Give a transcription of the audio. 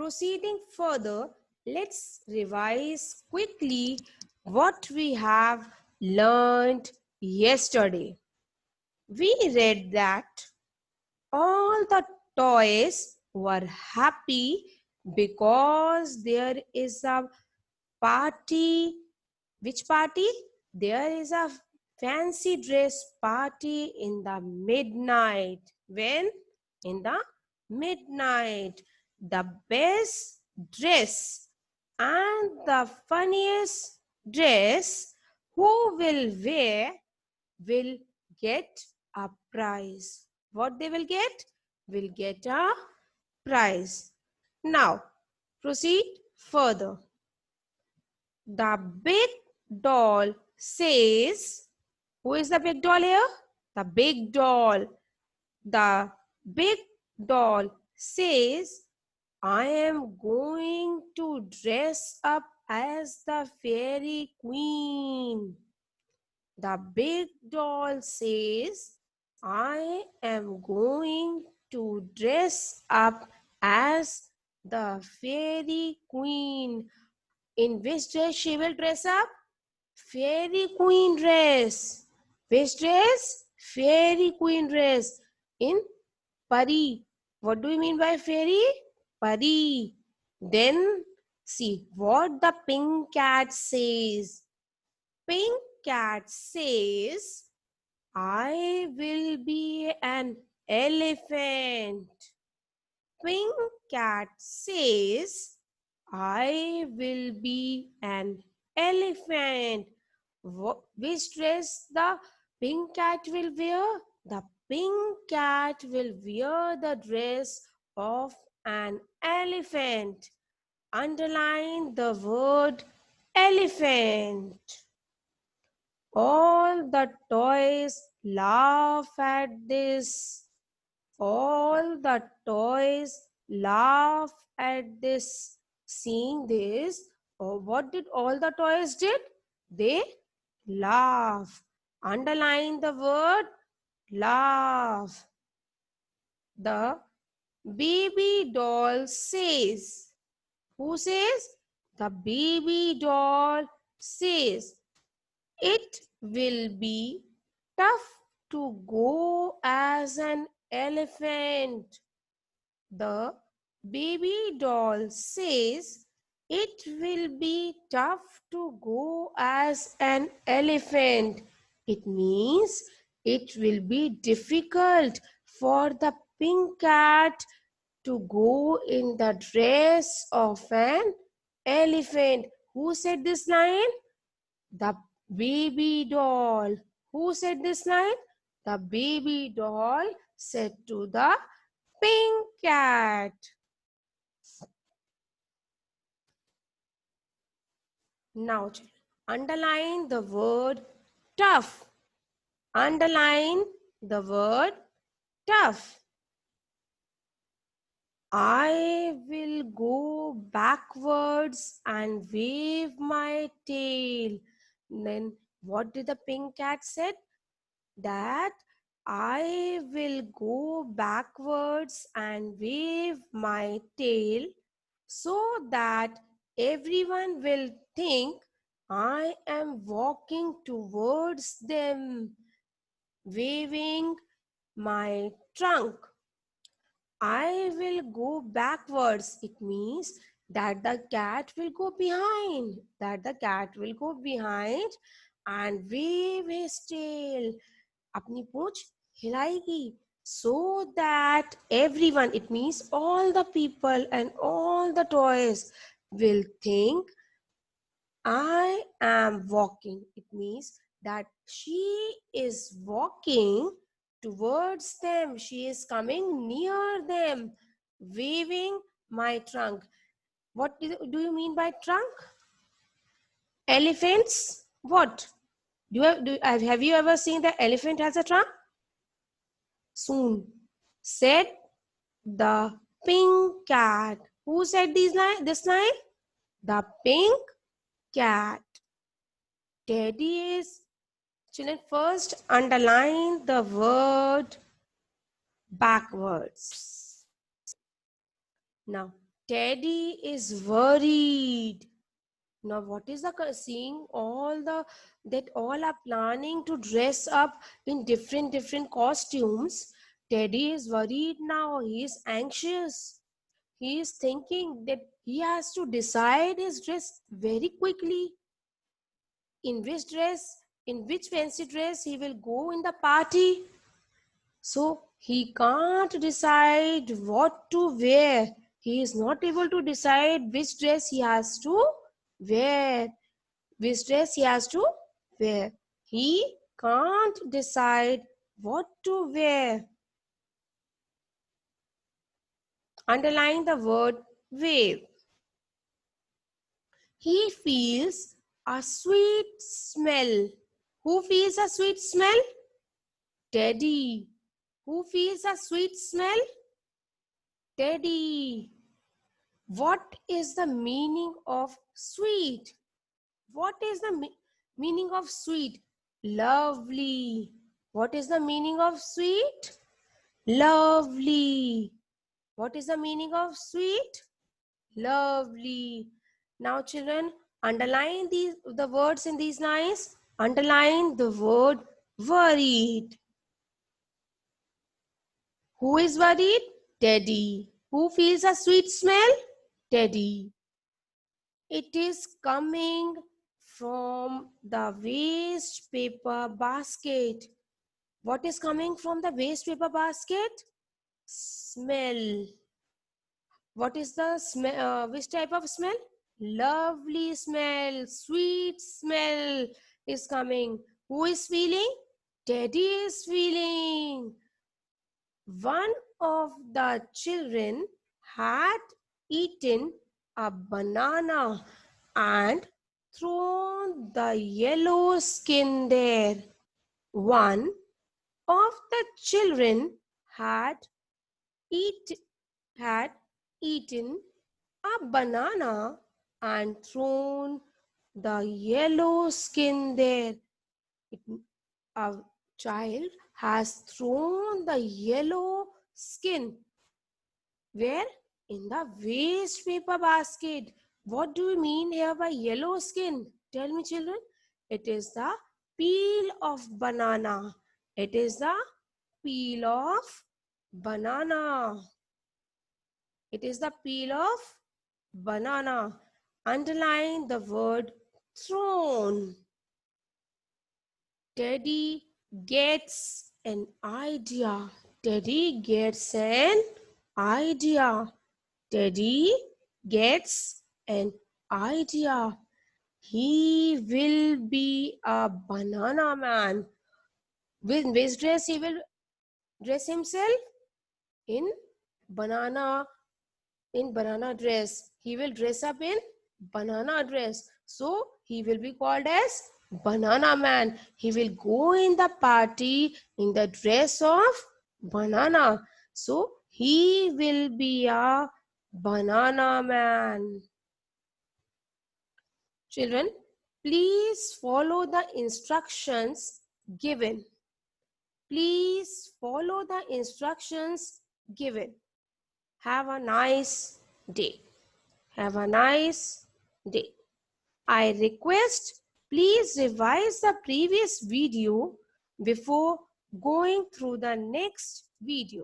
proceeding further, let's revise quickly what we have learned yesterday. We read that all the toys were happy because there is a party. Which party? There is a fancy dress party in the midnight. When? In the midnight. The best dress and the funniest dress who will wear will get a prize. What they will get? Will get a prize. Now, proceed further. The big doll says, who is the big doll here? The big doll. The big doll says, I am going to dress up as the fairy queen. The big doll says, I am going to dress up as the fairy queen. In which dress she will dress up? Fairy queen dress. Which dress? Fairy queen dress. In Pari. What do you mean by fairy? Pari. Then see what the pink cat says. Pink cat says, I will be an elephant. Pink cat says, I will be an elephant. Which dress the pink cat will wear? The pink cat will wear the dress of an elephant. Underline the word elephant. All the toys laugh at this. All the toys laugh at this. Seeing this, what did all the toys did? They laugh. Underline the word laugh. The baby doll says. Who says? The baby doll says, it will be tough to go as an elephant. The baby doll says, it will be tough to go as an elephant. It means it will be difficult for the pink cat to go in the dress of an elephant. Who said this line? The baby doll. Who said this line? The baby doll said to the pink cat. Now, children, underline the word tough. Underline the word tough. I will go backwards and wave my tail. Then what did the pink cat said? That I will go backwards and wave my tail so that everyone will think I am walking towards them, waving my trunk. I will go backwards. It means that the cat will go behind. That the cat will go behind and wave his tail. अपनी पूंछ हिलाएगी. So that everyone, it means all the people and all the toys will think I am walking. It means that she is walking towards them. She is coming near them, waving my trunk. What do you mean by trunk? Elephants? What? Have you ever seen the elephant has a trunk? Soon, said the pink cat. Who said this line? The pink cat. Teddy is. Children, first underline the word backwards. Now, Teddy is worried. Now, what is the seeing all the that all are planning to dress up in different costumes? Teddy is worried now. He is anxious. He is thinking that he has to decide his dress very quickly. In which fancy dress he will go in the party. So he can't decide what to wear. He is not able to decide which dress he has to wear. Which dress he has to wear. He can't decide what to wear. Underline the word wave. He feels a sweet smell. Who feels a sweet smell? Teddy. Who feels a sweet smell? Teddy. What is the meaning of sweet? What is the meaning of sweet? Lovely. What is the meaning of sweet? Lovely. What is the meaning of sweet? Lovely. Now, children, underline the words in these lines. Underline the word worried. Who is worried? Teddy. Who feels a sweet smell? Teddy. It is coming from the waste paper basket. What is coming from the waste paper basket? Smell. What is the smell? Which type of smell? Lovely smell, sweet smell is coming. Who is feeling? Teddy is feeling. One of the children had eaten a banana and thrown the yellow skin there. One of the children eat, had eaten a banana and thrown the yellow skin there. A child has thrown the yellow skin. Where? In the waste paper basket. What do you mean here by yellow skin? Tell me, children. It is the peel of banana. It is the peel of banana. It is the peel of banana. Underline the word thrown. Teddy gets an idea. Teddy gets an idea. Teddy gets an idea. He will be a banana man. With which dress he will dress himself? In banana dress. He will dress up in banana dress. So he will be called as banana man. He will go in the party in the dress of banana. So he will be a banana man. Children, please follow the instructions given. Please follow the instructions given. Have a nice day. Have a nice day. I request please revise the previous video before going through the next video.